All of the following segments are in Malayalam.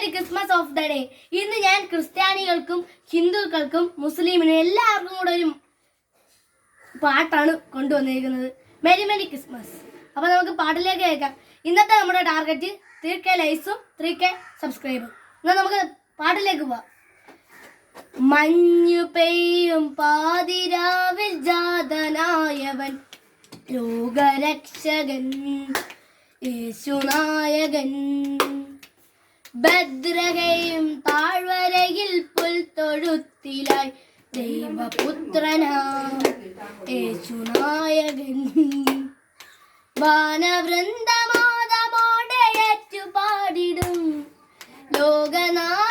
Merry Christmas of the day. ഇന്ന് ഞാൻ ക്രിസ്ത്യാനികൾക്കും ഹിന്ദുക്കൾക്കും മുസ്ലിമിനും എല്ലാവർക്കും കൂടെ ഒരു പാട്ടാണ് കൊണ്ടുവന്നിരിക്കുന്നത്. Merry merry Christmas. അപ്പോൾ നമുക്ക് പാട്ടിലേക്ക് കേൾക്കാം. ഇന്നത്തെ നമ്മുടെ ടാർഗറ്റ് 3K ലൈക്സും 3K സബ്സ്ക്രൈബും. എന്നാൽ നമുക്ക് പാട്ടിലേക്ക് പോവാം. മഞ്ഞു പെയ്യും പാതിരാവിൽ ജാതനായവൻ ലോകരക്ഷകൻ യേശുനായകൻ. ബദ്രഹയും താഴ്വരയിൽ പുൽത്തൊഴുത്തിലായി ദൈവപുത്രനാം യേശുനായകൻ. വാനവൃന്ദമോദമോടെ ഏറ്റുപാടിടും ലോകനാഥനാരാധന.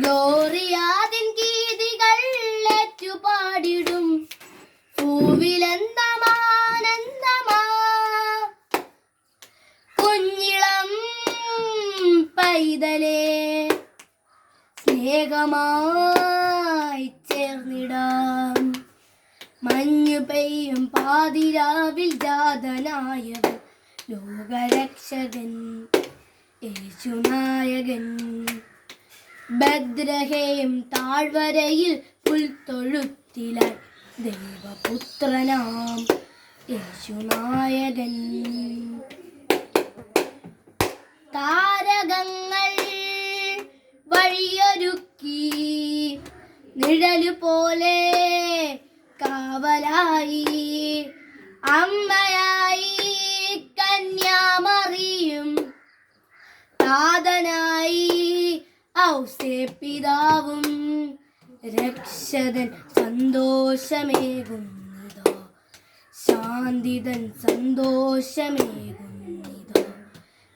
ഗ്ലോറിയാദിൻ ഗീതികൾ ഏറ്റുപാടിടും പൂവിലെന്തമാനന്ദമാ. കുഞ്ഞിളം പൈതലേ സ്നേഹമായി ചേർന്നിടാം. മഞ്ഞു പെയ്യും പാതിരാവിൽ ജാതനായവൻ ലോകരക്ഷകൻ യേശുനായകൻ. ബദ്രഹയും താഴ്വരയിൽ പുൽത്തൊഴുത്തിലായി ദൈവപുത്രനാം യേശുനായകൻ. താരകങ്ങൾ വഴിയൊരുക്കി നിഴലു പോലെ കാവലായി അമ്മയായി കന്യാമറിയും താതനായി ഔസേ പിതാവും രക്ഷകൻ സന്തോഷമേകുന്നിതാ. ശാന്തിതൻ സന്തോഷമേകുന്നിതാ.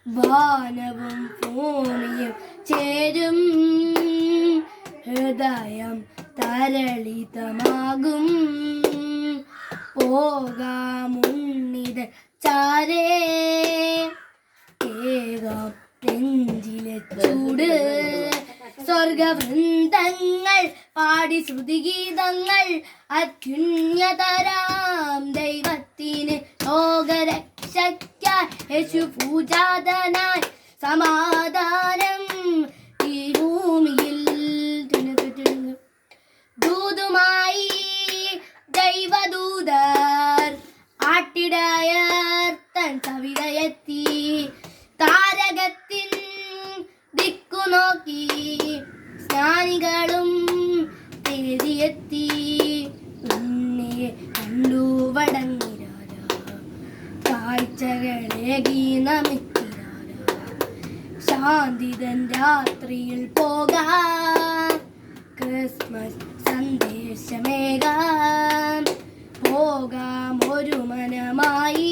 വാനവും ഭൂമിയും ചേരും ഹൃദയം തരളിതമാകും. പോകാമുന്നിത ചാരേ ഏകാം നെഞ്ചിലെ ചൂട്. സ്വർഗവൃന്ദങ്ങൾ പാടി ശ്രുതിഗീതങ്ങൾ അത്യുന്നതരാം ദൈവത്തിന് ലോകരക്ഷയ്ക്കായി യേശു പൂജാതനായി സമാധാനം ഈ ഭൂമിയിൽ. ദൂതുമായി ദൈവദൂതർ ആട്ടിടയർ തൻ കവിതയെത്തി. താരകത്തിൻ ദിക്കു നോക്കി സ്നാനികളും തേടിയെത്തി. ഉണ്ണിയെ കണ്ടു വടങ്ങി രാജാ, കാഴ്ചകളേകി നമിത്തി രാജാ. ശാന്തിതൻ രാത്രിയിൽ പോകാം ക്രിസ്മസ് സന്ദേശമേകാം. പോകാം ഒരു മനമായി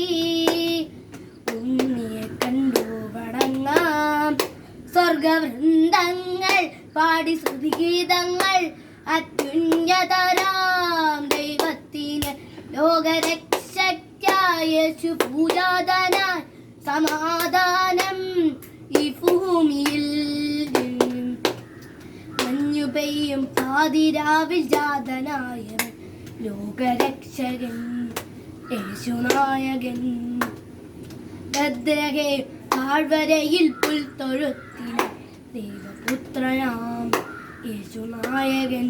ഉണ്ണിയെ കണ്ടു വടങ്ങാം. സ്വർഗവൃന്ദങ്ങൾ പാടി ശ്രുതിഗീതങ്ങൾ അത്യുന്നതരാം ദൈവത്തിന് ലോകരക്ഷയ്ക്കായി യേശു പൂജാതനായി സമാധാനം ഈ ഭൂമിയിൽ. മഞ്ഞു പെയ്യും പാതിരാവിൽ ജാതനായവൻ ലോകരക്ഷകൻ യേശുനായകൻ. ഭദ്രഹേ താഴ്വരയിൽ പുൽത്തൊഴുത്തിലെ ദൈവപുത്രനാം യേശുനായകൻ.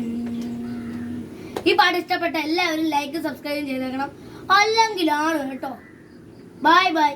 ഈ പാട്ട് ഇഷ്ടപ്പെട്ട എല്ലാവരും ലൈക്ക് സബ്സ്ക്രൈബ് ചെയ്തേക്കണം. അല്ലെങ്കിലാണ് കേട്ടോ. Bye bye.